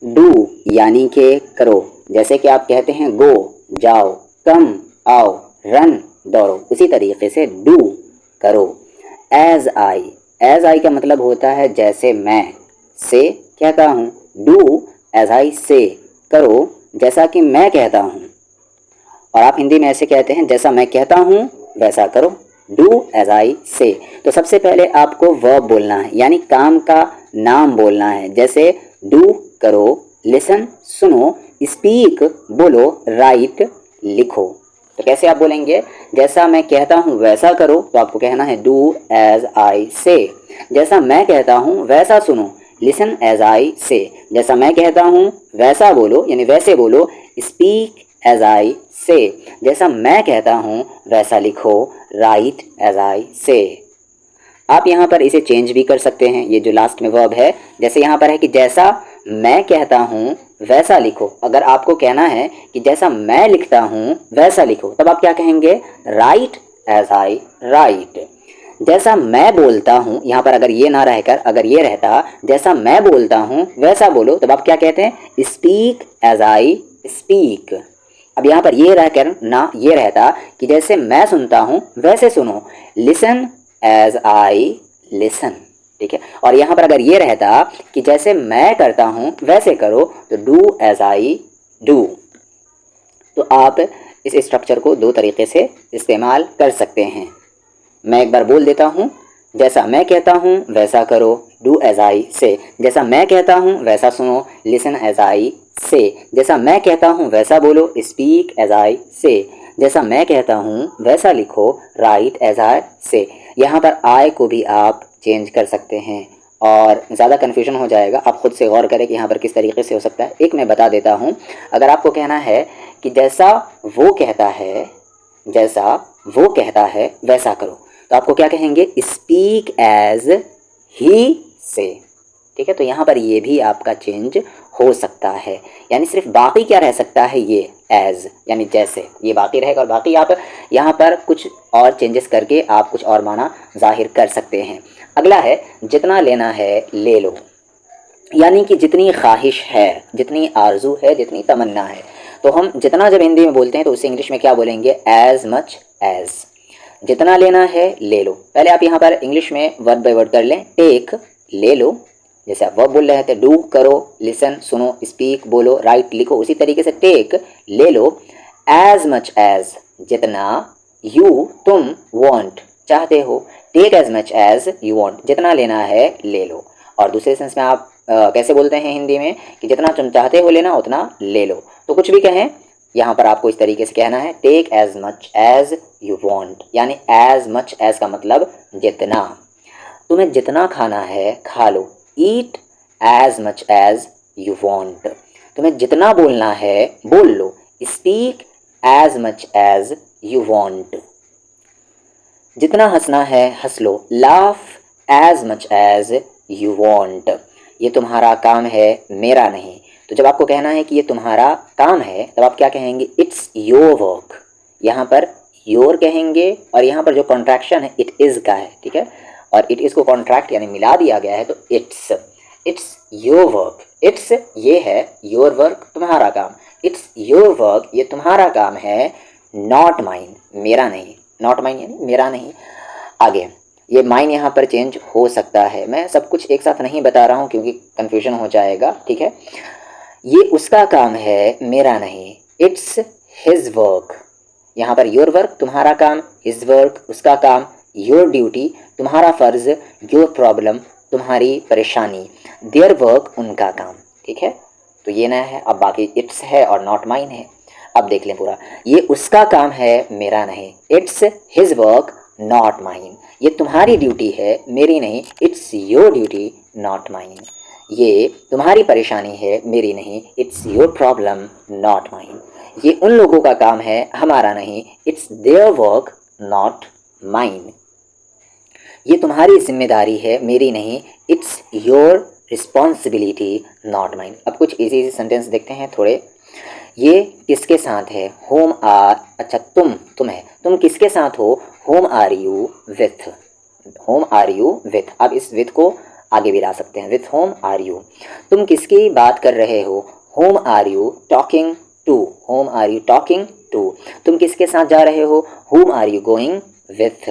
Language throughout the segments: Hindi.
डू यानी के करो, जैसे कि आप कहते हैं गो जाओ, कम आओ, रन दौड़ो, उसी तरीके से डू करो। एज आई का मतलब होता है जैसे मैं, से कहता हूँ, डू एज आई से करो जैसा कि मैं कहता हूँ। और आप हिंदी में ऐसे कहते हैं जैसा मैं कहता हूँ वैसा करो, डू एज आई से। तो सबसे पहले आपको वर्ब बोलना है, यानी काम का नाम बोलना है, जैसे डू करो, लिसन सुनो, स्पीक बोलो, राइट लिखो। तो कैसे आप बोलेंगे, जैसा मैं कहता हूँ वैसा करो, तो आपको कहना है डू एज आई से। जैसा मैं कहता हूँ वैसा सुनो, लिसन एज आई से। जैसा मैं कहता हूँ वैसा बोलो, यानी वैसे बोलो, स्पीक एज आई से। जैसा मैं कहता हूँ वैसा लिखो, राइट एज आई से। आप यहाँ पर इसे चेंज भी कर सकते हैं, ये जो लास्ट में वर्ब है, जैसे यहाँ पर है कि जैसा मैं कहता हूँ वैसा लिखो। अगर आपको कहना है कि जैसा मैं लिखता हूँ वैसा लिखो, तब आप क्या कहेंगे, राइट एज आई राइट। जैसा मैं बोलता हूँ, यहाँ पर अगर ये ना रहकर अगर ये रहता जैसा मैं बोलता हूँ वैसा बोलो, तब आप क्या कहते हैं, स्पीक एज आई स्पीक। अब यहाँ पर ये रहकर ना ये रहता कि जैसे मैं सुनता हूँ वैसे सुनो, लिसन एज आई लिसन। ठीक है, और यहाँ पर अगर ये रहता कि जैसे मैं करता हूँ वैसे करो, तो डू एज आई डू। तो आप इस स्ट्रक्चर को दो तरीके से इस्तेमाल कर सकते हैं। मैं एक बार बोल देता हूँ, जैसा मैं कहता हूँ वैसा करो, डू एज आई से। जैसा मैं कहता हूँ वैसा सुनो, लिसन एज आई से। जैसा मैं कहता हूँ वैसा बोलो, स्पीक एज आई से। जैसा मैं कहता हूँ वैसा लिखो, राइट एज आई से। यहाँ पर आई को भी आप चेंज कर सकते हैं और ज़्यादा कन्फ्यूजन हो जाएगा, आप खुद से गौर करें कि यहाँ पर किस तरीके से हो सकता है। एक मैं बता देता हूँ, अगर आपको कहना है कि जैसा वो कहता है, जैसा वो कहता है वैसा करो, तो आपको क्या कहेंगे, स्पीक एज ही से। ठीक है, तो यहाँ पर ये भी आपका चेंज हो सकता है, यानी सिर्फ बाकी क्या रह सकता है, ये एज यानी जैसे, ये बाकी रहेगा, और बाकी आप यहाँ पर कुछ और चेंजेस करके आप कुछ और माना जाहिर कर सकते हैं। अगला है, जितना लेना है ले लो, यानी कि जितनी ख्वाहिश है, जितनी आरजू है, जितनी तमन्ना है। तो हम जितना जब हिंदी में बोलते हैं तो उसे इंग्लिश में क्या बोलेंगे, एज मच एज। जितना लेना है ले लो। पहले आप यहाँ पर इंग्लिश में वर्ड बाय वर्ड कर लें, टेक ले लो, जैसे आप वर्ब बोल रहे थे, डू करो, लिसन सुनो, स्पीक बोलो, राइट लिखो, उसी तरीके से टेक ले लो, एज मच एज जितना, यू तुम, वांट चाहते हो, take as much as you want, जितना लेना है ले लो। और दूसरे सेंस में आप कैसे बोलते हैं हिंदी में कि जितना तुम चाहते हो लेना उतना ले लो। तो कुछ भी कहें, यहाँ पर आपको इस तरीके से कहना है, take as much as you want, यानी एज मच एज का मतलब जितना। तुम्हें जितना खाना है खा लो, eat as much as you want. तुम्हें जितना बोलना है बोल लो, speak as much as you want. जितना हंसना है हंस लो, laugh as much as you want. ये तुम्हारा काम है मेरा नहीं। तो जब आपको कहना है कि ये तुम्हारा काम है, तब आप क्या कहेंगे, इट्स योर वर्क। यहाँ पर योर कहेंगे, और यहाँ पर जो कॉन्ट्रैक्शन है इट इज़ का है, ठीक है, और इट इज़ को कॉन्ट्रैक्ट यानी मिला दिया गया है, तो इट्स योर वर्क। इट्स ये है, योर वर्क तुम्हारा काम, इट्स योर वर्क ये तुम्हारा काम है, नॉट माइन मेरा नहीं, नॉट माइन यानी मेरा नहीं। आगे ये माइन यहाँ पर चेंज हो सकता है, मैं सब कुछ एक साथ नहीं बता रहा हूँ क्योंकि कन्फ्यूजन हो जाएगा, ठीक है। ये उसका काम है मेरा नहीं, इट्स हिज वर्क। यहाँ पर योर वर्क तुम्हारा काम, हिज वर्क उसका काम, योर ड्यूटी तुम्हारा फर्ज, योर प्रॉब्लम तुम्हारी परेशानी, देयर वर्क उनका काम, ठीक है। तो ये ना है, अब बाकी इट्स है और नॉट माइन है। अब देख लें पूरा, ये उसका काम है मेरा नहीं, it's his work not mine. ये तुम्हारी ड्यूटी है मेरी नहीं, it's your duty not mine. ये तुम्हारी परेशानी है मेरी नहीं, it's your problem not mine. ये उन लोगों का काम है हमारा नहीं, it's their work not mine. ये तुम्हारी जिम्मेदारी है मेरी नहीं, it's your responsibility not mine. अब कुछ इजी इजी सेंटेंस देखते हैं थोड़े। ये किसके साथ है, होम आर, अच्छा तुम है, तुम किसके साथ हो, whom are you with, whom are you with. अब इस विथ को आगे भी ला सकते हैं। विथ होम आर यू, तुम किसकी बात कर रहे हो? Whom are you talking to, whom are you talking to. तुम किसके साथ जा रहे हो? Whom are you going with.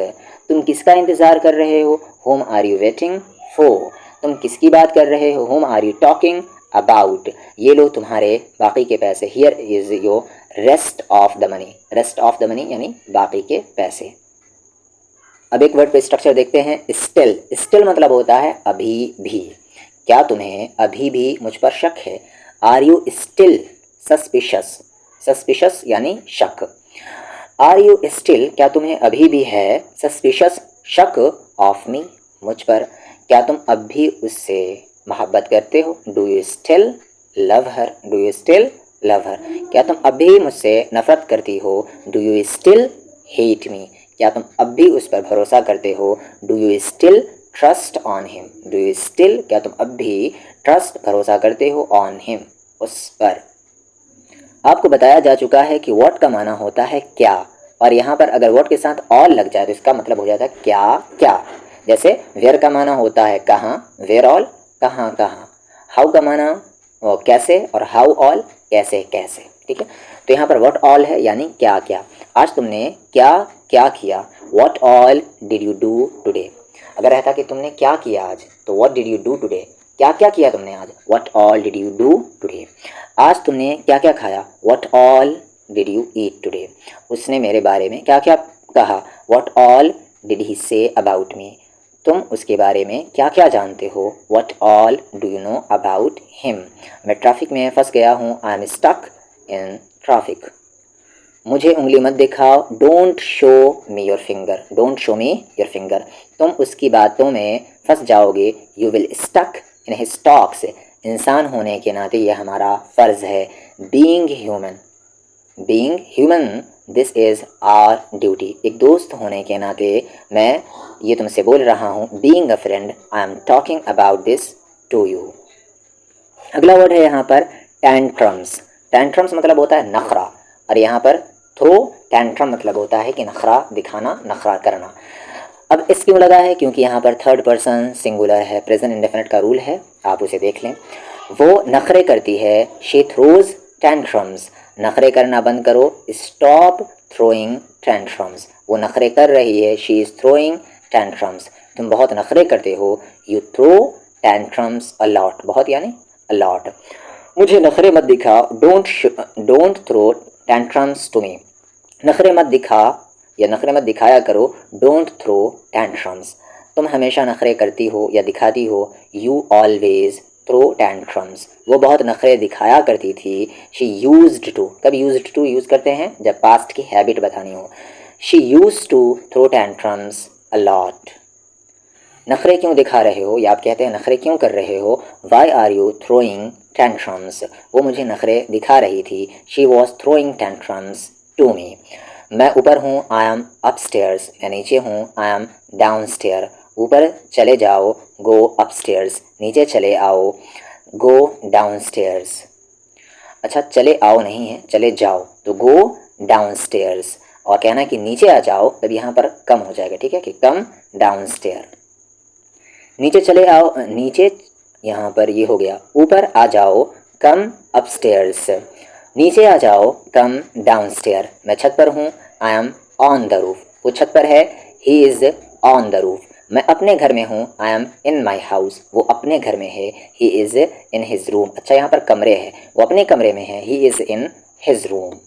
तुम किसका इंतज़ार कर रहे हो? Whom are you waiting for. तुम किसकी बात कर रहे हो? Whom are you talking about. ये लो तुम्हारे बाकी के पैसे। Here is your rest of the money, rest of the money यानी बाकी के पैसे। अब एक वर्ड पे स्ट्रक्चर देखते हैं। स्टिल, स्टिल मतलब होता है अभी भी। क्या तुम्हें अभी भी मुझ पर शक है? Are you still suspicious, suspicious यानी शक। आर यू स्टिल, क्या तुम्हें अभी भी है सस्पिशस, शक ऑफ मी, मुझ पर? क्या तुम अब भी उससे मोहब्बत करते हो? Do you still love her, do you still love हर। क्या तुम अब भी मुझसे नफरत करती हो? Do you still hate me. क्या तुम अब भी उस पर भरोसा करते हो? Do you still trust on him, do you still, क्या तुम अब भी ट्रस्ट भरोसा करते हो ऑन हिम, उस पर? आपको बताया जा चुका है कि व्हाट का माना होता है क्या, और यहाँ पर अगर व्हाट के साथ ऑल लग जाए तो इसका मतलब हो जाता है क्या क्या। जैसे वेयर का माना होता है कहाँ, वेयर ऑल, कहाँ कहाँ। हाउ का माना कैसे, और हाउ ऑल, कैसे कैसे। ठीक है, तो यहाँ पर व्हाट ऑल है यानी क्या क्या। आज तुमने क्या क्या किया? What all did you do today. अगर रहता कि तुमने क्या किया आज तो what did you do today, क्या क्या किया तुमने आज, what all did you do today. आज तुमने क्या क्या खाया? What all did you eat today. उसने मेरे बारे में क्या क्या कहा? What all did he say about me. तुम उसके बारे में क्या क्या जानते हो? What all do you know about him. मैं ट्रैफिक में फंस गया हूँ, I am stuck in traffic. मुझे उंगली मत दिखाओ, don't show me your finger, don't show me your finger. तुम उसकी बातों में फंस जाओगे, you will stuck in his talks. इंसान होने के नाते यह हमारा फ़र्ज़ है। Being human, being human this is our duty. एक दोस्त होने के नाते मैं ये तुमसे बोल रहा हूँ। Being a friend I am talking about this to you. अगला वर्ड है यहाँ पर टैंट्रम्स। टैंट्रम्स मतलब होता है नखरा, और यहाँ पर थ्रो टैंट्रम मतलब होता है कि नखरा दिखाना, नखरा करना। अब इस क्यों लगा है? क्योंकि यहाँ पर थर्ड पर्सन सिंगुलर है, प्रेजेंट इंडेफिनिट का रूल है, आप उसे देख लें। वो नखरे करती है, शी थ्रोज टैंट्रम्स। नखरे करना बंद करो, स्टॉप थ्रोइंग टैंट्रम्स। वो नखरे कर रही है, शी इज़ थ्रोइंग टैंट्रम्स। तुम बहुत नखरे करते हो, you throw tantrums a lot, बहुत यानी अ लॉट। मुझे नखरे मत दिखा, don't throw tantrums to me. नखरे मत दिखा या नखरे मत दिखाया करो, डोंट थ्रो टैंट्रम्स। तुम हमेशा नखरे करती हो या दिखाती हो, यू ऑलवेज थ्रो टैंट्रम्स। वो बहुत नखरे दिखाया करती थी, शी यूज्ड टू। कब यूज्ड टू यूज़ करते हैं? जब पास्ट की हैबिट बतानी हो। She used to throw tantrums a lot. नखरे क्यों दिखा रहे हो, या आप कहते हैं नखरे क्यों कर रहे हो? Why are you throwing tantrums. वो मुझे नखरे दिखा रही थी, she was throwing tantrums to me. मैं ऊपर हूँ, आई एम अपस्टेयर्स। मैं नीचे हूँ, आई एम डाउनस्टेयर। ऊपर चले जाओ, गो अपस्टेयर्स। नीचे चले आओ, गो डाउनस्टेयर्स। अच्छा, चले आओ नहीं है, चले जाओ, तो गो डाउनस्टेयर्स। और कहना कि नीचे आ जाओ, तब यहाँ पर कम हो जाएगा। ठीक है, कि कम डाउनस्टेयर। नीचे चले आओ, नीचे यहाँ पर ये हो गया। ऊपर आ जाओ, कम अपस्टेयर्स। नीचे आ जाओ, कम डाउनस्टेयर। मैं छत पर हूँ, I am on the roof. वो छत पर है, he is on the roof. मैं अपने घर में हूँ, I am in my house. वो अपने घर में है, he is in his room. अच्छा, यहाँ पर कमरे है, वो अपने कमरे में है, he is in his room.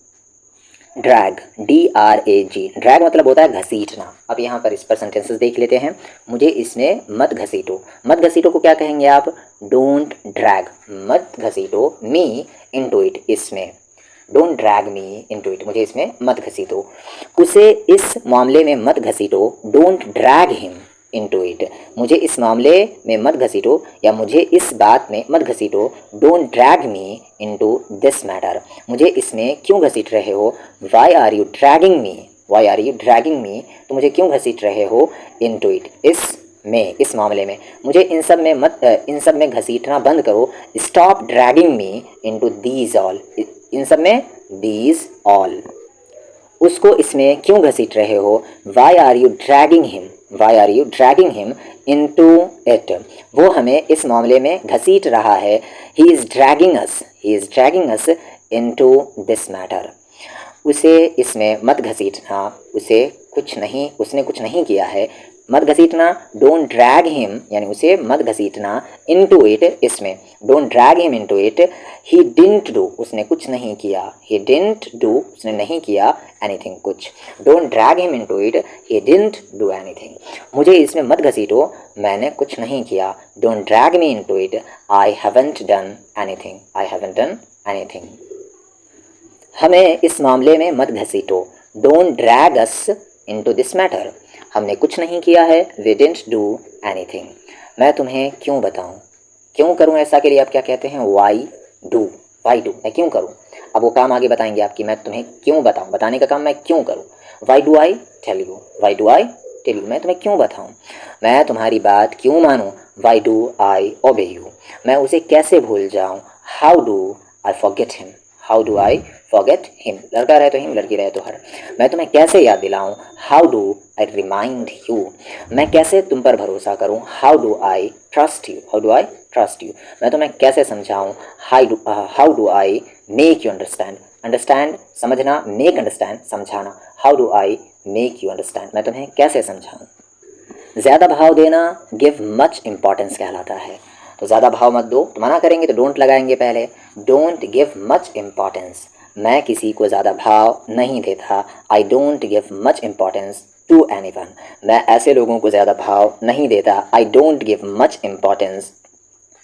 Drag, DRAG, drag मतलब होता है घसीटना। अब यहाँ पर इस पर सेंटेंसेस देख लेते हैं। मुझे इसने मत घसीटो। मत घसीटो को क्या कहेंगे आप? डोंट ड्रैग, मत घसीटो मी इनटू इट, इसमें। Don't drag me into it, मुझे इसमें मत घसीटो। उसे इस मामले में मत घसीटो, don't drag him into it. मुझे इस मामले में मत घसीटो, या मुझे इस बात में मत घसीटो, don't drag me into this matter. मुझे इसमें क्यों घसीट रहे हो? Why are you dragging me, why are you dragging me, तो मुझे क्यों घसीट रहे हो? इनटू इट, इस में, इस मामले में। मुझे इन सब में घसीटना बंद करो, stop dragging me into these all, इन सब में दीज ऑल। उसको इसमें क्यों घसीट रहे हो, why are you dragging him, why are you dragging him into it, वो हमें इस मामले में घसीट रहा है, he is dragging us, he is dragging us into this matter, उसे इसमें मत घसीटना, उसे कुछ नहीं, उसने कुछ नहीं किया है, मत घसीटना, डोंट ड्रैग हिम यानी उसे मत घसीटना, इनटू इट इसमें, don't drag him into it, he didn't do उसने कुछ नहीं किया, ही डिडंट डू उसने नहीं किया एनीथिंग कुछ, don't drag him into it, he didn't do anything, मुझे इसमें मत घसीटो, मैंने कुछ नहीं किया, don't drag me into it, I haven't done anything, I haven't done anything, हमें इस मामले में मत घसीटो, don't drag us into this matter, हमने कुछ नहीं किया है, वी डिडंट डू एनीथिंग, मैं तुम्हें क्यों बताऊं, क्यों करूं ऐसा के लिए आप क्या कहते हैं, वाई डू, वाई डू, मैं क्यों करूं, अब वो काम आगे बताएंगे आपकी, मैं तुम्हें क्यों बताऊं, बताने का काम मैं क्यों करूं, why do I tell you, why do I tell you, मैं तुम्हें क्यों बताऊं, मैं तुम्हारी बात क्यों मानूं, वाई डू आई ओबे यू, मैं उसे कैसे भूल जाऊं, how do I forget him, how do I forget him, लड़का रहे तो हिम, लड़की रहे तो हर, मैं तुम्हें कैसे याद दिलाऊं, how do I remind you, मैं कैसे तुम पर भरोसा करूं, how do I trust you, how do I trust you, मैं तुम्हें कैसे समझाऊं, how do I make you understand, understand समझना, मेक अंडरस्टैंड समझाना, how do I make you understand, मैं तुम्हें कैसे समझाऊं, ज़्यादा भाव देना गिव मच इम्पॉर्टेंस कहलाता है, तो ज़्यादा भाव मत दो, तो मना करेंगे तो डोंट लगाएंगे पहले, डोंट गिव मच इम्पॉर्टेंस, मैं किसी को ज़्यादा भाव नहीं देता, I don't give much importance to anyone, मैं ऐसे लोगों को ज़्यादा भाव नहीं देता, I don't give much importance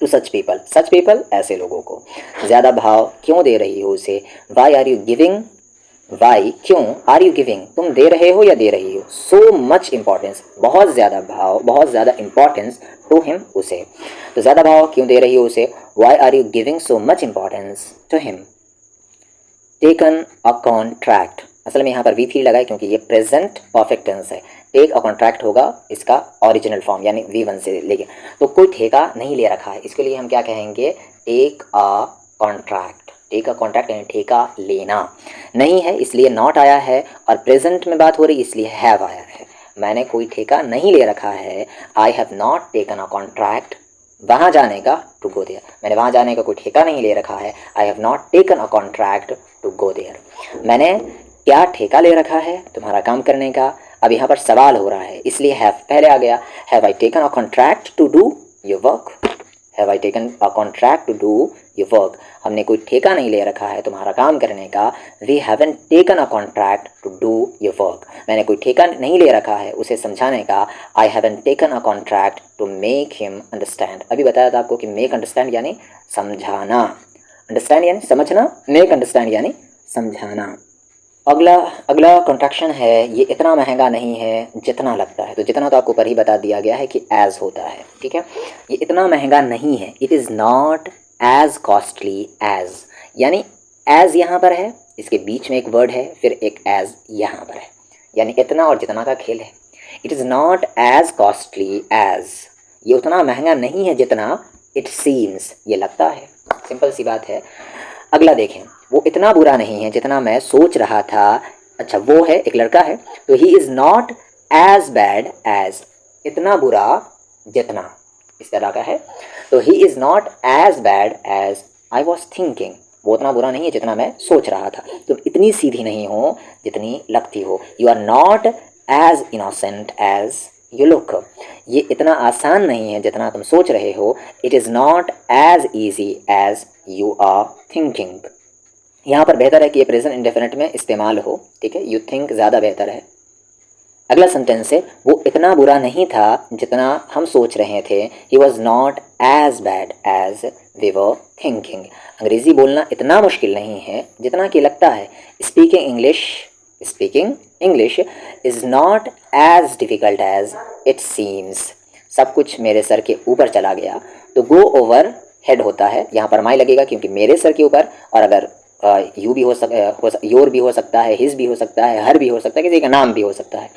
to such people ऐसे लोगों को, ज़्यादा भाव क्यों दे रही हो उसे, why are you giving, why क्यों, आर यू गिविंग तुम दे रहे हो या दे रही हो, सो मच इम्पॉर्टेंस बहुत ज़्यादा भाव, बहुत ज़्यादा इम्पॉर्टेंस टू हिम उसे, तो ज़्यादा भाव क्यों दे रही हो उसे, why are you giving so much importance to him, taken a contract, असल में यहाँ पर V3 लगा है क्योंकि ये प्रेजेंट परफेक्ट टेंस है, टेक अ कॉन्ट्रैक्ट होगा इसका ओरिजिनल फॉर्म यानी V1 से लेके, तो कोई ठेका नहीं ले रखा है, इसके लिए हम क्या कहेंगे, take a contract, take a contract यानी ठेका लेना, नहीं है इसलिए नॉट आया है, और प्रेजेंट में बात हो रही इसलिए हैव आया है, मैंने कोई ठेका नहीं ले रखा है, I have not taken a contract वहाँ जाने का, टू गो देयर, मैंने वहाँ जाने का कोई ठेका नहीं ले रखा है, I have not taken a contract to go there, मैंने क्या ठेका ले रखा है तुम्हारा काम करने का, अब यहाँ पर सवाल हो रहा है इसलिए हैव पहले आ गया, have I taken a contract to do your work, have I taken a contract to do your work, हमने कोई ठेका नहीं ले रखा है तुम्हारा काम करने का, we haven't taken a contract to do your work, मैंने कोई ठेका नहीं ले रखा है उसे समझाने का, I haven't taken a contract to make him understand, अभी बताया था आपको कि मेक अंडरस्टैंड यानी समझाना, अंडरस्टैंड यानी समझना, मेक अंडरस्टैंड यानी समझाना। अगला अगला कॉन्ट्रैक्शन है, ये इतना महंगा नहीं है जितना लगता है, तो जितना तो आपको ऊपर ही बता दिया गया है कि एज होता है, ठीक है, ये इतना महंगा नहीं है, it is not as costly as, यानी एज यहाँ पर है, इसके बीच में एक वर्ड है, फिर एक एज यहाँ पर है, यानी इतना और जितना का खेल है, it is not as costly as, ये उतना महंगा नहीं है जितना इट सीम्स ये लगता है, सिंपल सी बात है। अगला देखें, वो इतना बुरा नहीं है जितना मैं सोच रहा था, अच्छा वो है एक लड़का है, तो he is not as bad as, इतना बुरा जितना इस तरह का है, तो he is not as bad as I was thinking, वो उतना बुरा नहीं है जितना मैं सोच रहा था, तुम इतनी सीधी नहीं हो जितनी लगती हो, you are not as innocent as you look, ये इतना आसान नहीं है जितना तुम सोच रहे हो, it is not as easy as you are thinking, यहाँ पर बेहतर है कि ये प्रेजेंट इंडेफिनिट में इस्तेमाल हो, ठीक है, यू थिंक ज़्यादा बेहतर है। अगला सेंटेंस है, वो इतना बुरा नहीं था जितना हम सोच रहे थे, he was not as bad as we were thinking, अंग्रेज़ी बोलना इतना मुश्किल नहीं है जितना कि लगता है, speaking English is not as difficult as it seems, सब कुछ मेरे सर के ऊपर चला गया, तो गो ओवर हेड होता है, यहाँ पर माई लगेगा क्योंकि मेरे सर के ऊपर, और अगर यू भी योर भी हो सकता है, हिज भी हो सकता है, हर भी हो सकता है, किसी का नाम भी हो सकता है।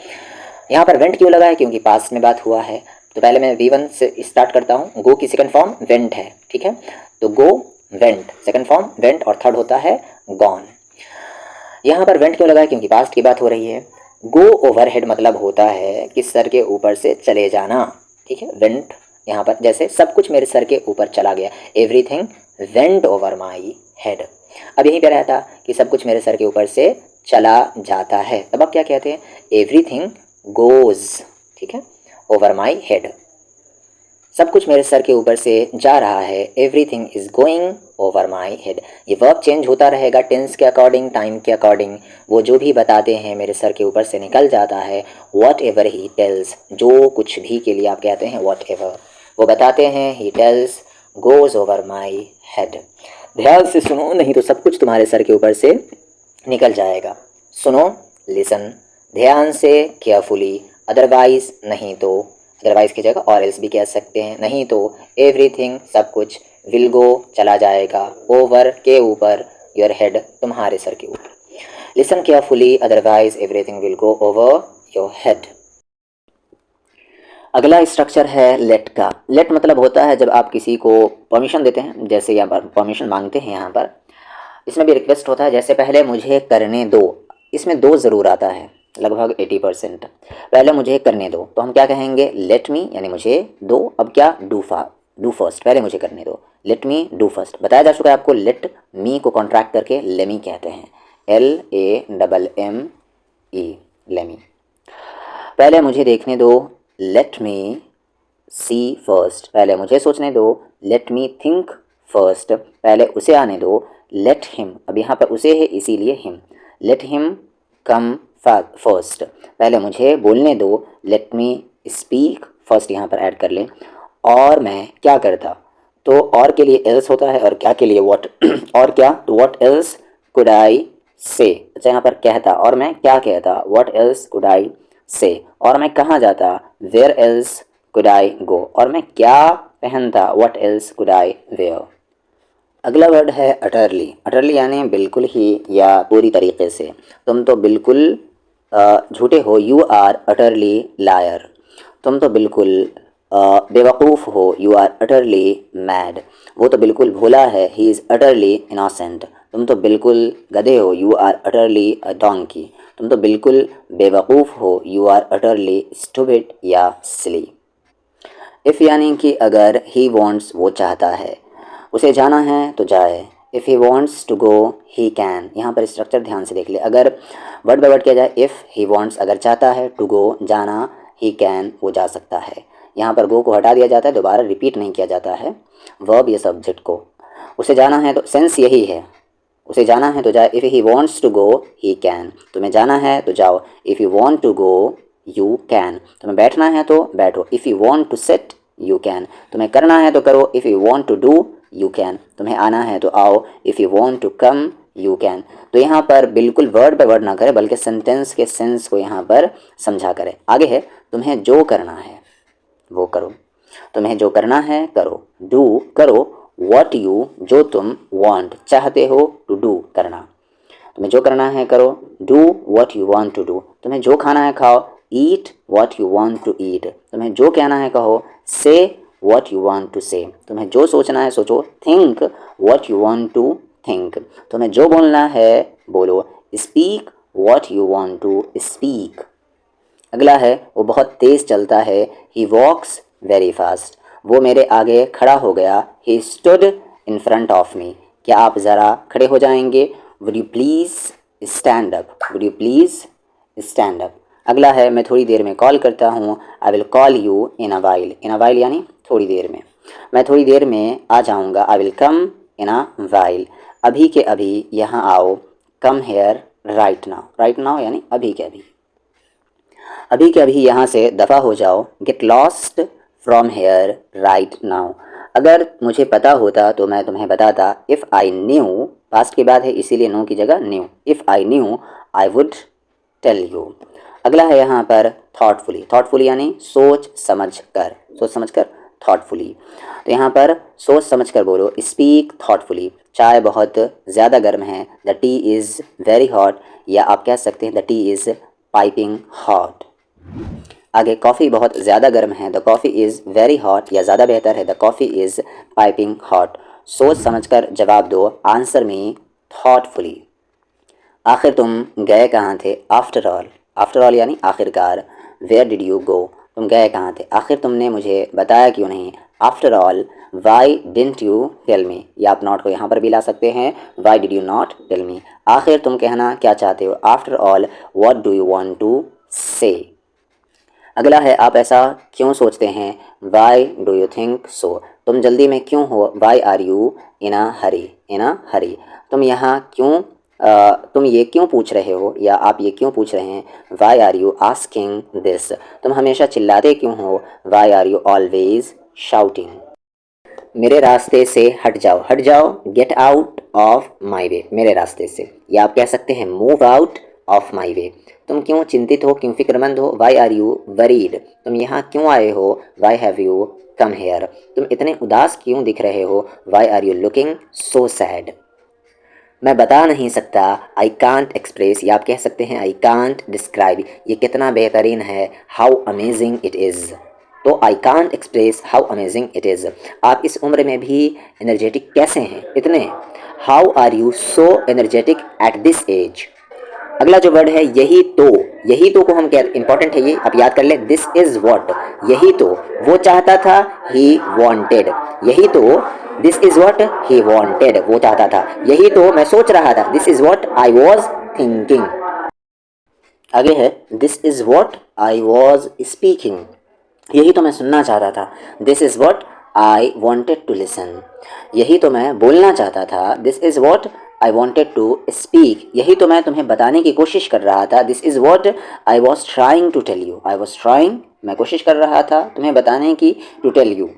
यहाँ पर वेंट क्यों लगा है, क्योंकि पास्ट में बात हुआ है, तो पहले मैं V1 से स्टार्ट करता हूँ, गो की सेकंड फॉर्म वेंट है, ठीक है, तो go went second form went, और थर्ड होता है गॉन। यहाँ पर वेंट क्यों लगा है? क्योंकि पास्ट की बात हो रही है। गो ओवर हेड मतलब होता है कि सर के ऊपर से चले जाना, ठीक है। वेंट यहाँ पर जैसे सब कुछ मेरे सर के ऊपर चला गया, everything went over my head. अब यहीं पे रहता कि सब कुछ मेरे सर के ऊपर से चला जाता है, तब आप क्या कहते हैं? एवरीथिंग गोज, ठीक है, ओवर माई हेड। सब कुछ मेरे सर के ऊपर से जा रहा है, everything is going over my head. ये वर्ब चेंज होता रहेगा टेंस के अकॉर्डिंग, टाइम के अकॉर्डिंग। वो जो भी बताते हैं मेरे सर के ऊपर से निकल जाता है। वॉट एवर ही टेल्स, जो कुछ भी के लिए आप कहते हैं वॉट एवर, वो बताते हैं he tells goes over my head. ध्यान से सुनो, नहीं तो सब कुछ तुम्हारे सर के ऊपर से निकल जाएगा। सुनो, लिसन, ध्यान से, केयरफुली, अदरवाइज नहीं तो, अदरवाइज की जगह और एल्स भी कह सकते हैं, नहीं तो, एवरीथिंग सब कुछ, विल गो चला जाएगा, ओवर के ऊपर, योर हेड तुम्हारे सर के ऊपर। Listen carefully, otherwise everything will go over your head. अगला स्ट्रक्चर है लेट का। लेट मतलब होता है जब आप किसी को परमिशन देते हैं, जैसे यहाँ पर परमिशन मांगते हैं, यहाँ पर इसमें भी रिक्वेस्ट होता है, जैसे पहले मुझे करने दो, इसमें दो ज़रूर आता है लगभग 80%। पहले मुझे करने दो तो हम क्या कहेंगे? लेट मी, यानी मुझे दो। अब क्या? डू फर्स्ट, पहले मुझे करने दो, लेट मी डू फर्स्ट। बताया जा चुका है आपको, लेट मी को कॉन्ट्रैक्ट करके लेमी कहते हैं, LAMME, लेमी। पहले मुझे देखने दो, लेट मी सी फर्स्ट, पहले मुझे सोचने दो, लेट मी थिंक फर्स्ट, पहले उसे आने दो, लेट हिम, अब यहाँ पर उसे है इसीलिए him, let him come first, पहले मुझे बोलने दो, लेट मी स्पीक फर्स्ट, यहाँ पर ऐड कर लें। और मैं क्या करता, तो और के लिए एल्स होता है, और क्या के लिए व्हाट और क्या, तो व्हाट एल्स कुड आई से। अच्छा, यहाँ पर कहता, और मैं क्या कहता, व्हाट एल्स कुड आई से। और मैं कहाँ जाता, where else could I go. और मैं क्या पहनता, what else could I wear. अगला वर्ड है अटरली। अटरली यानी बिल्कुल ही या पूरी तरीके से। तुम तो बिल्कुल झूठे हो, यू आर अटरली लायर। तुम तो बिल्कुल बेवकूफ़ हो, यू आर अटरली मैड। वो तो बिल्कुल भोला है, ही इज़ अटरली इनोसेंट। तुम तो बिल्कुल गधे हो, you are utterly a donkey. तुम तो बिल्कुल बेवकूफ़ हो, यू आर अटरली स्टूपिड या सिली। इफ़ यानी कि अगर, ही वॉन्ट्स वो चाहता है, उसे जाना है तो जाए। If he wants to go he can. यहाँ पर स्ट्रक्चर ध्यान से देख ले, अगर वर्ड बाय वर्ड किया जाए, इफ़ ही वॉन्ट्स अगर चाहता है, टू गो जाना, ही कैन वो जा सकता है। यहाँ पर गो को हटा दिया जाता है, दोबारा रिपीट नहीं किया जाता है वर्ब या सब्जेक्ट को। उसे जाना है तो सेंस यही है, उसे जाना है तो जाए। If he wants to go he can, तुम्हें जाना है तो जाओ। If you want to go you can, तुम्हें बैठना है तो बैठो। If you want to sit you can, तुम्हें करना है तो करो। If you want to do you can, तुम्हें आना है तो आओ। If you want to come you can. तो यहाँ पर बिल्कुल वर्ड बाय वर्ड ना करें, बल्कि सेंटेंस के सेंस को यहाँ पर समझा करें। आगे है, तुम्हें जो करना है वो करो। तुम्हें जो करना है करो, डू करो। वॉट यू जो तुम, वॉन्ट चाहते हो, टू डू करना। तुम्हें जो करना है करो, do what you want to do. तुम्हें जो खाना है खाओ, eat what you want to eat. तुम्हें जो कहना है कहो, से वॉट यू वॉन्ट टू से। तुम्हें जो सोचना है सोचो, think what you want to think. तुम्हें जो बोलना है बोलो, speak what you want to speak. अगला है, वो बहुत तेज़ चलता है, ही वॉक्स वेरी फास्ट। वो मेरे आगे खड़ा हो गया, he stood in front of मी। क्या आप ज़रा खड़े हो जाएंगे, would you please stand up, would you please stand up. अगला है, मैं थोड़ी देर में कॉल करता हूँ, I will call you in a while. In a while यानी थोड़ी देर में, मैं थोड़ी देर में आ जाऊँगा। I will come in a while, अभी के अभी यहाँ आओ। Come here right now, right now यानी अभी के अभी। अभी के अभी यहाँ से दफ़ा हो जाओ। Get lost from here right now. अगर मुझे पता होता तो मैं तुम्हें बताता। इफ़ आई न्यू, पास्ट की बात है इसीलिए नो की जगह knew. If I knew I would tell you. अगला है यहाँ पर थॉटफुली। थॉटफुली यानी सोच समझ कर, सोच समझ कर थॉटफुली। तो यहाँ पर सोच समझ कर बोलो, स्पीक थॉटफुली। चाय बहुत ज़्यादा गर्म है, the T is very hot, या आप कह सकते हैं the T is piping hot. आगे, कॉफ़ी बहुत ज़्यादा गर्म है, the coffee is very hot, या ज़्यादा बेहतर है the coffee is piping hot. सोच समझकर जवाब दो, आंसर मी थॉटफुली। आखिर तुम गए कहाँ थे? आफ्टर ऑल यानी आखिरकार। Where did you go? तुम गए कहाँ थे? आखिर तुमने मुझे बताया क्यों नहीं? After all why didn't you tell me? या आप नॉट को यहाँ पर भी ला सकते हैं, why did you not tell me? आखिर तुम कहना क्या चाहते हो? After all what do you want to say? अगला है आप ऐसा क्यों सोचते हैं? Why do you think so? तुम जल्दी में क्यों हो? Why are you in a hurry? In a hurry. तुम यहाँ क्यों तुम ये क्यों पूछ रहे हो या आप ये क्यों पूछ रहे हैं? Why are you asking this? तुम हमेशा चिल्लाते क्यों हो? Why are you always shouting? मेरे रास्ते से हट जाओ, get out of my way, मेरे रास्ते से। या आप कह सकते हैं move out of my way. तुम क्यों चिंतित हो, क्यों फिक्रमंद हो? Why are you worried? तुम यहाँ क्यों आए हो? Why have you come here? तुम इतने उदास क्यों दिख रहे हो? Why are you looking so sad? मैं बता नहीं सकता, आई कांट एक्सप्रेस। या आप कह सकते हैं आई कांट डिस्क्राइब, ये कितना बेहतरीन है, हाउ अमेजिंग इट इज़। तो I can't express how amazing it is. आप इस उम्र में भी एनर्जेटिक कैसे हैं इतने? How are you so energetic at this age? अगला जो वर्ड है यही तो, यही तो को हम क्या इंपॉर्टेंट है, ये आप याद कर लें, दिस इज व्हाट, यही तो वो चाहता था, ही वांटेड। यही तो this is what he wanted, वो चाहता था। यही तो मैं सोच रहा था, this is what I was thinking. आगे है this is what I was speaking, यही तो मैं सुनना चाहता था। This is what I wanted to listen, यही तो मैं बोलना चाहता था। This is what I wanted to speak, यही तो मैं तुम्हें बताने की कोशिश कर रहा था। This is what I was trying to tell you, I was trying, मैं कोशिश कर रहा था तुम्हें बताने की, टू टेल यू,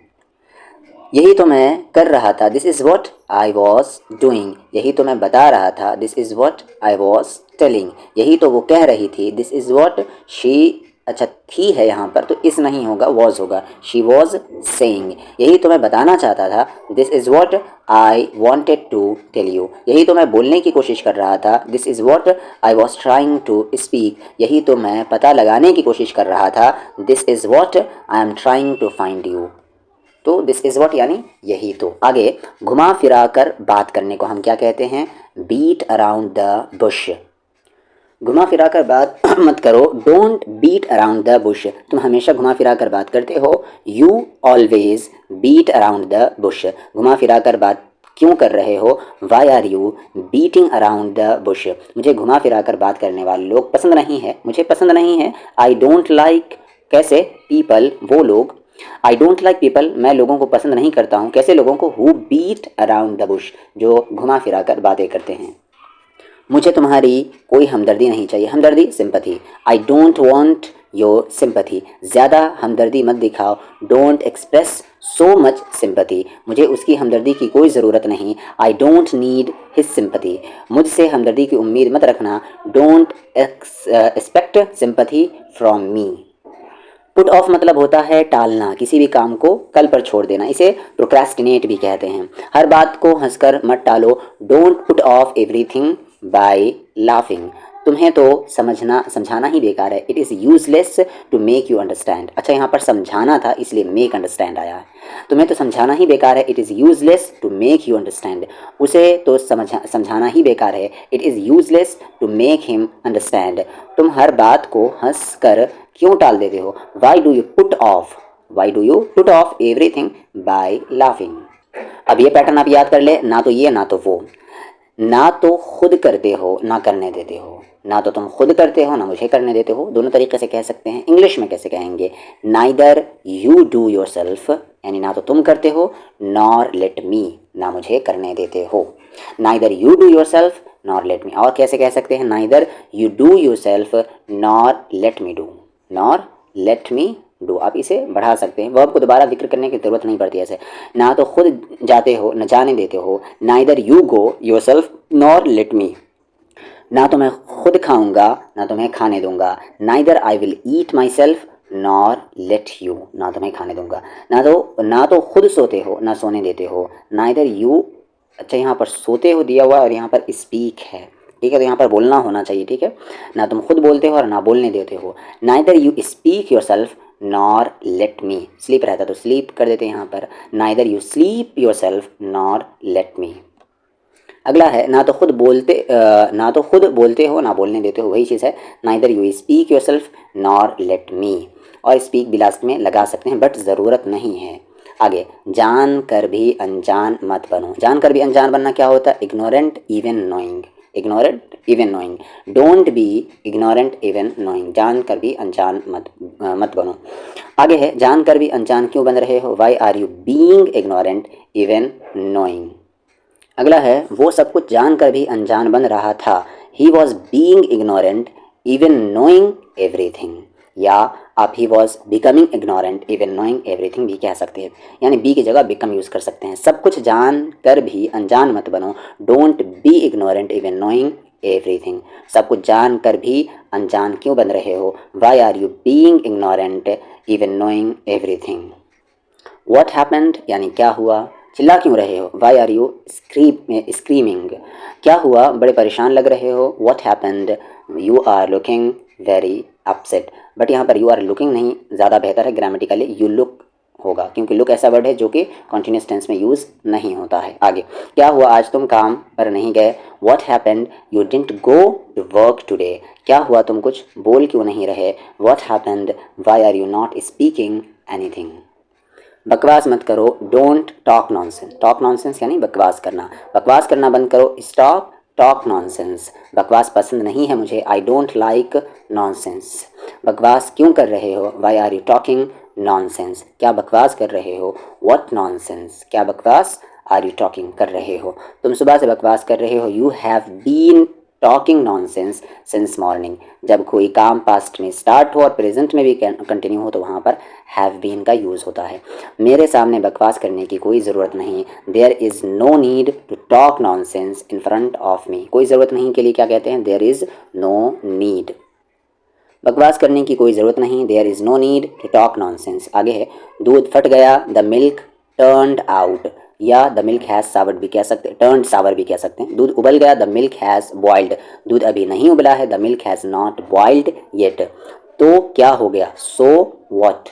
यही तो मैं कर रहा था। This is what I was doing, यही तो मैं बता रहा था। This is what I was telling, यही तो वो कह रही थी। दिस इज़ व्हाट शी, अच्छा थी है यहाँ पर तो इस नहीं होगा, वॉज होगा। शी वॉज सेइंग, यही तो मैं बताना चाहता था। This is what I wanted to tell you, यही तो मैं बोलने की कोशिश कर रहा था। This is what I was trying to speak, यही तो मैं पता लगाने की कोशिश कर रहा था। This is what I am trying to find you. तो दिस इज़ व्हाट यानी यही तो। आगे घुमा फिरा कर बात करने को हम क्या कहते हैं? Beat around the bush. घुमा फिरा कर बात मत करो, don't beat around the bush. तुम हमेशा घुमा फिरा कर बात करते हो, you always beat around the bush. घुमा फिरा कर बात क्यों कर रहे हो? Why are you beating around the bush? मुझे घुमा फिरा कर बात करने वाले लोग पसंद नहीं है, मुझे पसंद नहीं है। आई डोंट लाइक, कैसे? पीपल, वो लोग। आई डोंट लाइक पीपल, मैं लोगों को पसंद नहीं करता हूँ। कैसे लोगों को? Who beat around the bush, जो घुमा फिरा कर बातें करते हैं। मुझे तुम्हारी कोई हमदर्दी नहीं चाहिए, हमदर्दी sympathy. I don't want your sympathy, ज़्यादा हमदर्दी मत दिखाओ। Don't express so much sympathy, मुझे उसकी हमदर्दी की कोई ज़रूरत नहीं। I don't need his sympathy, मुझसे हमदर्दी की उम्मीद मत रखना। Don't expect sympathy from me. Put off मतलब होता है टालना, किसी भी काम को कल पर छोड़ देना, इसे प्रोक्रेस्टिनेट भी कहते हैं। हर बात को हंसकर मत टालो। Don't put off everything by laughing, तुम्हें तो समझाना ही बेकार है। It is useless to make you understand, अच्छा यहाँ पर समझाना था इसलिए मेक अंडरस्टैंड आया है। तुम्हें तो समझाना ही बेकार है, it is useless to make you understand, उसे तो समझाना ही बेकार है। It is useless to make him understand, तुम हर बात को हंस कर क्यों टाल देते हो? Y do you put off, Y do you put off everything by laughing. अब ये पैटर्न आप याद कर ले, ना तो ये ना तो वो। ना तो खुद करते हो ना करने देते हो, ना तो तुम खुद करते हो ना मुझे करने देते हो, दोनों तरीके से कह सकते हैं। इंग्लिश में कैसे कहेंगे? Neither you do your self, यानी ना तो तुम करते हो, नॉर लेट मी, ना मुझे करने देते हो। Neither you do your self nor let me. और कैसे कह सकते हैं? Neither you do your self nor let me do, nor let me do. आप इसे बढ़ा सकते हैं, वर्ब को दोबारा जिक्र करने की ज़रूरत नहीं पड़ती। ऐसे ना तो खुद जाते हो न जाने देते हो, neither you go your self nor let me, ना तो मैं खुद खाऊंगा ना तुम्हें खाने दूंगा। Neither I will eat my self nor let you, ना तुम्हें खाने दूंगा। ना तो खुद सोते हो ना सोने देते हो। नाइदर यू, अच्छा यहाँ पर सोते हो दिया हुआ और यहाँ पर स्पीक है, ठीक है, तो यहाँ पर बोलना होना चाहिए, ठीक है। ना तुम खुद बोलते हो और ना बोलने देते हो। Neither you speak your self nor let me, sleep रहता तो स्लीप कर देते हैं यहाँ पर। Neither you sleep your self nor let me. अगला है ना तो खुद बोलते हो ना बोलने देते हो, वही चीज़ है neither you speak your self nor let me, और स्पीक भी लास्ट में लगा सकते हैं बट ज़रूरत नहीं है। आगे, जान कर भी अनजान मत बनो। जान कर भी अनजान बनना क्या होता है? Ignorant even knowing, ignorant even knowing, don't be ignorant even knowing, जान कर भी अनजान मत बनो। आगे है, जान कर भी अनजान क्यों बन रहे हो? Why are you being ignorant even knowing. अगला है, वो सब कुछ जान कर भी अनजान बन रहा था, he was being ignorant even knowing everything, या आप he was becoming ignorant even knowing everything भी कह सकते हैं, यानी बी की जगह बिकम यूज़ कर सकते हैं। सब कुछ जान कर भी अनजान मत बनो, don't be ignorant even knowing everything. सब कुछ जान कर भी अनजान क्यों बन रहे हो? Why are you being ignorant even knowing everything. What happened यानी क्या हुआ? चिल्ला क्यों रहे हो? वाई आर यू स्क्रीमिंग, क्या हुआ? बड़े परेशान लग रहे हो। What happened, you are looking very upset, but यहाँ पर यू आर लुकिंग नहीं, ज़्यादा बेहतर है ग्रामेटिकली यू लुक होगा, क्योंकि लुक ऐसा वर्ड है जो कि कॉन्टिन्यूस टेंस में यूज़ नहीं होता है। आगे, क्या हुआ आज तुम काम पर नहीं गए? What happened you didn't go to work today, क्या हुआ तुम कुछ बोल क्यों नहीं रहे? What happened why are you not speaking anything. बकवास मत करो, don't talk nonsense, talk nonsense यानी बकवास करना बंद करो, स्टॉप टॉक नॉनसेंस, बकवास पसंद नहीं है मुझे, आई डोंट लाइक नॉनसेंस। बकवास क्यों कर रहे हो? Why are you talking nonsense, क्या बकवास कर रहे हो? व्हाट नॉनसेंस, क्या बकवास आर यू टॉकिंग कर रहे हो? तुम सुबह से बकवास कर रहे हो, you have been talking nonsense since morning. जब कोई काम पास्ट में स्टार्ट हो और प्रेजेंट में भी कंटिन्यू हो तो वहाँ पर हैव बीन का यूज़ होता है। मेरे सामने बकवास करने की कोई ज़रूरत नहीं, there is no need to talk nonsense in front of me, कोई ज़रूरत नहीं के लिए क्या कहते हैं? देयर इज़ नो नीड, बकवास करने की कोई ज़रूरत नहीं, there is no need to talk nonsense. आगे है, दूध फट गया, द मिल्क टर्न्ड आउट, या द मिल्क हैज़ सावर्ड भी कह सकते हैं, टर्न्ड सावर भी कह सकते हैं। दूध उबल गया, द मिल्क हैज़ बॉइल्ड, दूध अभी नहीं उबला है, the milk has not boiled yet. तो क्या हो गया? सो वॉट,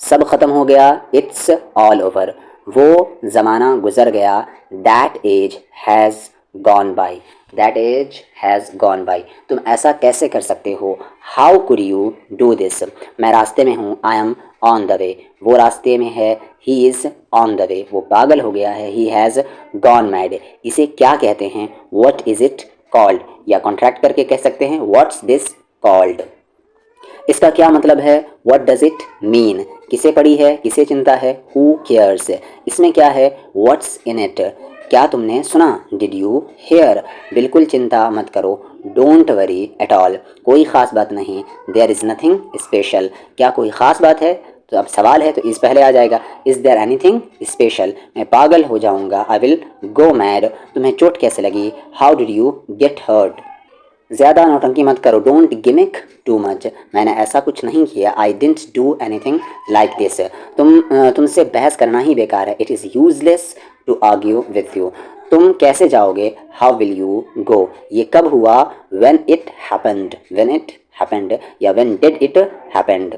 सब खत्म हो गया, इट्स ऑल ओवर, वो ज़माना गुजर गया, that age has gone by, that age has gone by. तुम ऐसा कैसे कर सकते हो? How could you do this, मैं रास्ते में हूँ, I am on the way, वो रास्ते में है, he is on the way, वो पागल हो गया है, ही हैज़ गॉन मैड। इसे क्या कहते हैं? व्हाट इज़ इट कॉल्ड, या कॉन्ट्रैक्ट करके कह सकते हैं व्हाट्स दिस कॉल्ड। इसका क्या मतलब है? व्हाट डज इट मीन, किसे पड़ी है, किसे चिंता है? हु केयर्स, इसमें क्या है? व्हाट्स इन इट, क्या तुमने सुना? डिड यू हेयर, बिल्कुल चिंता मत करो, डोंट वरी एट ऑल, कोई ख़ास बात नहीं, देयर इज़ नथिंग स्पेशल, क्या कोई ख़ास बात है? तो अब सवाल है तो इस पहले आ जाएगा, इज़ देयर एनीथिंग स्पेशल, मैं पागल हो जाऊंगा, आई विल गो मैड, तुम्हें चोट कैसे लगी? How did you get hurt, ज़्यादा नौटंकी मत करो, डोंट गिमिक टू मच, मैंने ऐसा कुछ नहीं किया, I didn't do anything like this, तुमसे बहस करना ही बेकार है, it is useless to argue with you, तुम कैसे जाओगे? हाउ विल यू गो, ये कब हुआ? व्हेन इट हैपेंड, या व्हेन डिड इट हैपेंड,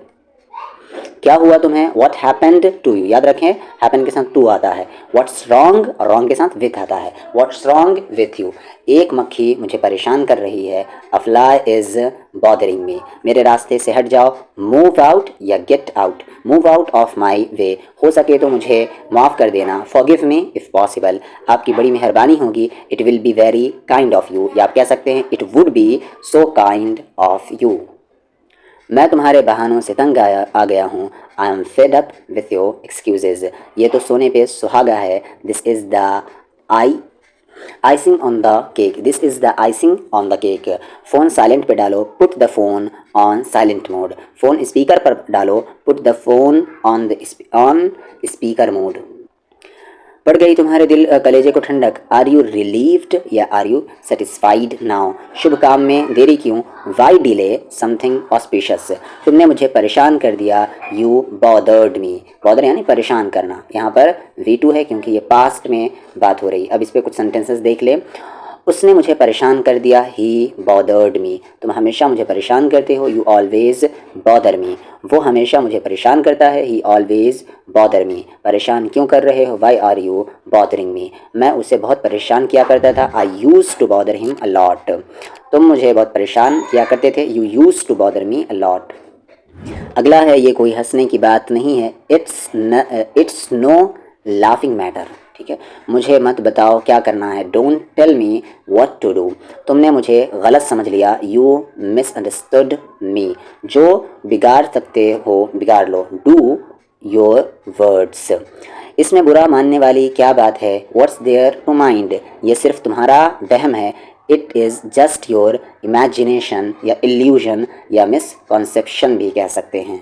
क्या हुआ तुम्हें? व्हाट हैपेंड टू यू, याद रखें हैपन के साथ टू आता है, व्हाट्स रॉन्ग, रॉन्ग के साथ विथ आता है, व्हाट्स रॉन्ग विथ यू, एक मक्खी मुझे परेशान कर रही है, a fly is bothering me, मेरे रास्ते से हट जाओ, मूव आउट या get out, move out of my way, हो सके तो मुझे माफ़ कर देना, फॉरगिव मी इफ़ पॉसिबल, आपकी बड़ी मेहरबानी होगी, it will be very kind of you, या आप कह सकते हैं it would be so kind of you. मैं तुम्हारे बहानों से तंग आ गया हूँ, I am fed up with your excuses, ये तो सोने पे सुहागा है, this is the icing on the cake, this is the icing on the cake, phone silent पे डालो, put the phone on silent mode, phone speaker पर डालो, put the phone on speaker mode. पड़ गई तुम्हारे दिल कलेजे को ठंडक, आर यू रिलीव्ड या आर यू सेटिस्फाइड नाउ, शुभ काम में देरी क्यों? वाई डिले समथिंग ऑस्पिशियस, तुमने मुझे परेशान कर दिया, यू बॉदर्ड मी, बॉदर यानी परेशान करना, यहाँ पर V2 है क्योंकि ये पास्ट में बात हो रही। अब इस पर कुछ सेंटेंसेस देख ले, उसने मुझे परेशान कर दिया, ही बॉदर्ड मी। तुम हमेशा मुझे परेशान करते हो, यू ऑलवेज बॉदर मी। वो हमेशा मुझे परेशान करता है, ही ऑलवेज बॉदर मी। परेशान क्यों कर रहे हो, why are you bothering me. मैं उसे बहुत परेशान किया करता था, I use to bother him a lot. तुम मुझे बहुत परेशान किया करते थे, you use to bother me a lot. अगला है, ये कोई हंसने की बात नहीं है, इट्स नो लाफिंग मैटर। ठीक है, मुझे मत बताओ क्या करना है, don't tell me what to do. तुमने मुझे गलत समझ लिया, यू मिसअंडरस्टूड मी। जो बिगाड़ सकते हो बिगाड़ लो, डू योर वर्ड्स। इसमें बुरा मानने वाली क्या बात है, व्हाट्स देयर टू माइंड। ये सिर्फ तुम्हारा वहम है, it is just your imagination या इल्यूजन या मिसकॉन्सेप्शन भी कह सकते हैं।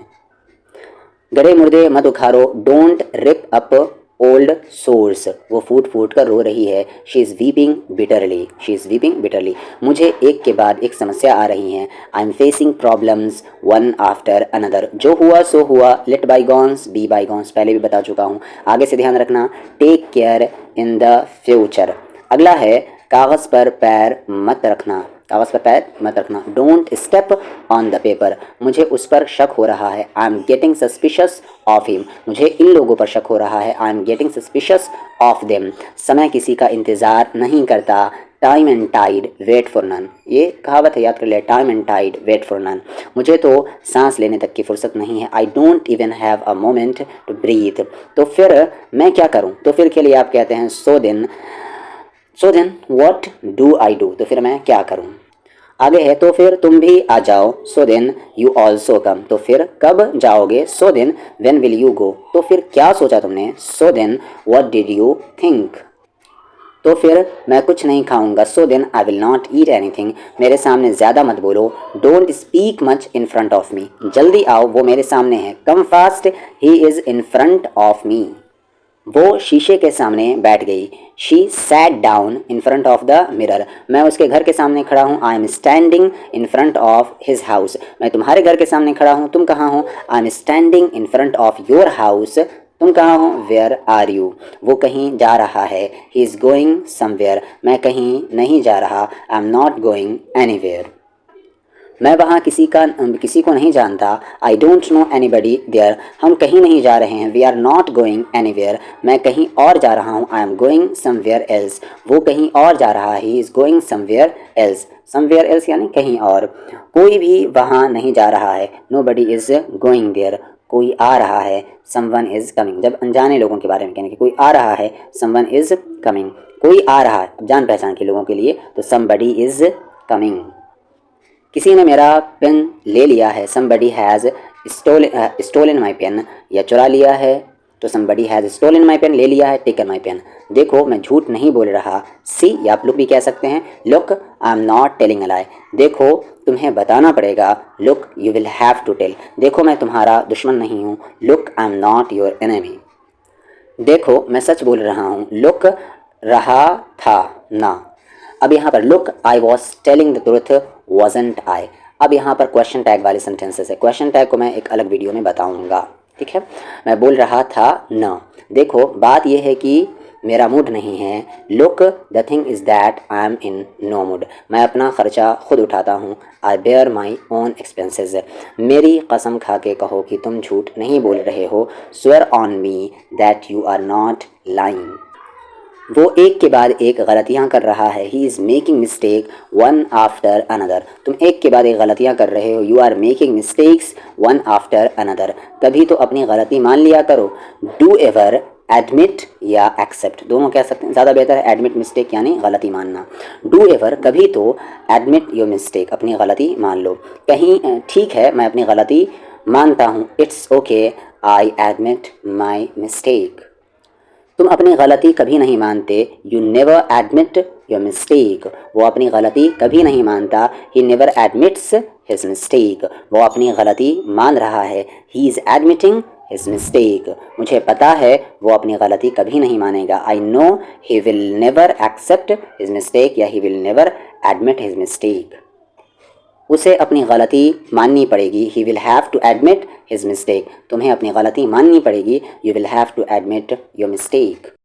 गड़े मुर्दे मत उखाड़ो, don't rip up old sores. वो फूट फूट कर रो रही है, she is weeping bitterly, she is weeping bitterly. मुझे एक के बाद एक समस्या आ रही हैं, I am facing problems one after another. जो हुआ सो हुआ, लेट बाईगॉन्स बी बाईगॉन्स, पहले भी बता चुका हूँ, आगे से ध्यान रखना, take care in the future. अगला है, कागज़ पर पैर मत रखना, कागज़ पर पैर मत रखना, don't step on the paper. मुझे उस पर शक हो रहा है, I am getting suspicious of him. मुझे इन लोगों पर शक हो रहा है, I am getting suspicious of them. समय किसी का इंतज़ार नहीं करता, time and tide wait for none. ये कहावत है, याद कर ले, time and tide wait for none. मुझे तो सांस लेने तक की फुर्सत नहीं है, I don't even have a moment to breathe. तो फिर मैं क्या करूँ, तो फिर के लिए आप कहते हैं so then what do I do. तो फिर मैं क्या करूँ। आगे है, तो फिर तुम भी आ जाओ, so then you also come. तो फिर कब जाओगे, so then when will you go. तो फिर क्या सोचा तुमने, so then what did you think. तो फिर मैं कुछ नहीं खाऊंगा, so then I will not eat anything. मेरे सामने ज़्यादा मत बोलो, don't speak much in front of me. जल्दी आओ, वो मेरे सामने है, come fast he is in front of me. वो शीशे के सामने बैठ गई, she sat down in front of the mirror. मैं उसके घर के सामने खड़ा हूँ, I am standing in front of his house. मैं तुम्हारे घर के सामने खड़ा हूँ, तुम कहाँ हो, I am standing in front of your house. तुम कहाँ हो, वेयर आर यू। वो कहीं जा रहा है, ही इज़ गोइंग समवेयर। मैं कहीं नहीं जा रहा, I am not going anywhere. मैं वहाँ किसी को नहीं जानता, I don't know anybody there. हम कहीं नहीं जा रहे हैं, we are not going anywhere. मैं कहीं और जा रहा हूँ, I am going somewhere else. वो कहीं और जा रहा है, he is going somewhere else. Somewhere else यानी कहीं और। कोई भी वहाँ नहीं जा रहा है, nobody is going there. कोई आ रहा है, समवन इज़ कमिंग। जब अनजाने लोगों के बारे में कहने की, कोई आ रहा है, समवन इज़ कमिंग। कोई आ रहा है जान पहचान के लोगों के लिए, तो समबडी इज़ कमिंग। किसी ने मेरा पेन ले लिया है, somebody has stolen my pen। या चुरा लिया है, तो somebody has stolen my pen, ले लिया है, taken my pen। देखो मैं झूठ नहीं बोल रहा, सी, या आप लोग भी कह सकते हैं, look I am not telling a lie। देखो तुम्हें बताना पड़ेगा, look you will have to tell। देखो मैं तुम्हारा दुश्मन नहीं हूँ, look I am not your enemy। देखो मैं सच बोल रहा हूँ, look रहा था ना। अब यहाँ पर look I was telling the truth wasn't I. अब यहाँ पर क्वेश्चन टैग वाले सेंटेंसेस है, क्वेश्चन टैग को मैं एक अलग वीडियो में बताऊँगा। ठीक है, मैं बोल रहा था न। देखो बात यह है कि मेरा मूड नहीं है, look the thing is that I am in no mood. मैं अपना ख़र्चा खुद उठाता हूँ, I bear my own expenses. मेरी कसम खा के कहो कि तुम झूठ नहीं बोल रहे हो, swear on me that you are not lying. वो एक के बाद एक गलतियां कर रहा है, he is making mistake one after another. तुम एक के बाद एक गलतियां कर रहे हो, you are making mistakes one after another. कभी तो अपनी गलती मान लिया करो, डू एवर एडमिट या एक्सेप्ट, दोनों कह सकते हैं, ज़्यादा बेहतर है एडमिट मिस्टेक यानी गलती मानना। डू एवर कभी तो, एडमिट योर मिस्टेक अपनी गलती मान लो। कहीं ठीक है मैं अपनी गलती मानता हूँ, it's okay I admit my mistake. तुम अपनी गलती कभी नहीं मानते, you never admit your mistake. वो अपनी गलती कभी नहीं मानता, he never admits his mistake. वो अपनी गलती मान रहा है, he is admitting his mistake. मुझे पता है वो अपनी गलती कभी नहीं मानेगा, I know he will never accept his mistake या he will never admit his mistake. उसे अपनी गलती माननी पड़ेगी, he will have to admit his mistake. तुम्हें अपनी गलती माननी पड़ेगी, you will have to admit your mistake.